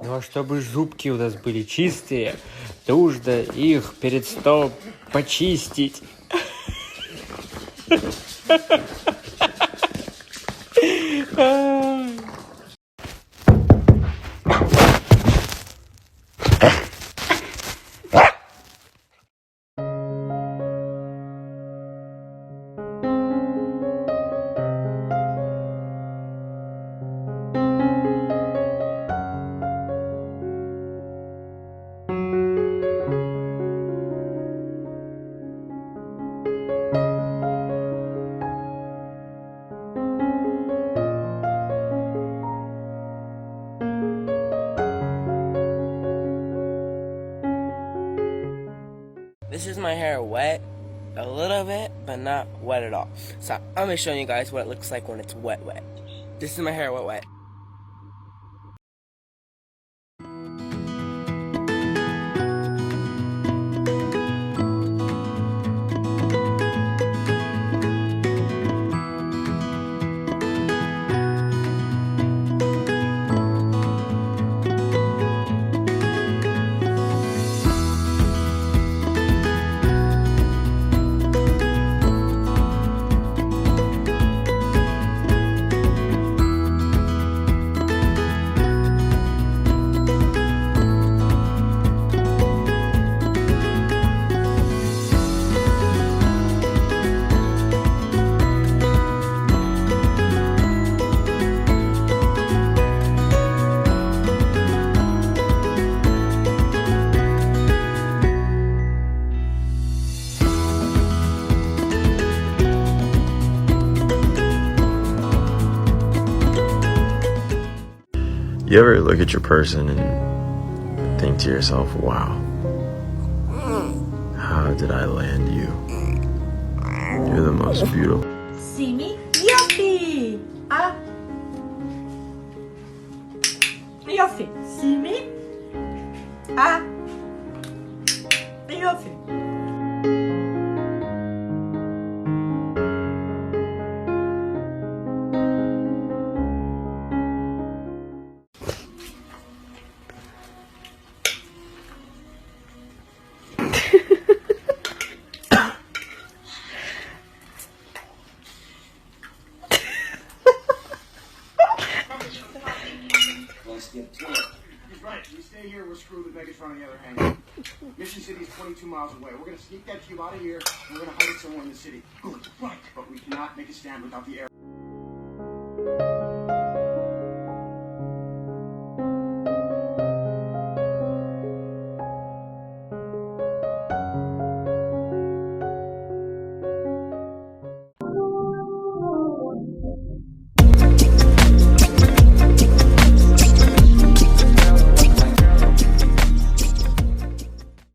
Ну а чтобы зубки у нас были чистые, нужно их перед сном почистить. This is my hair wet a little bit, but not wet at all. So I'm going to show you guys what it looks like when it's wet. This is my hair wet. You ever look at your person and think to yourself, wow, how did I land you? You're the most beautiful. Simi, Yofi. Ah. Yofi. Simi. Ah. Yofi. He's right. We stay here, we're screwed with Vegas on the other hand. Mission City is 22 miles away. We're going to sneak that cube out of here, and we're going to hide it somewhere in the city. Good, right. But we cannot make a stand without the air.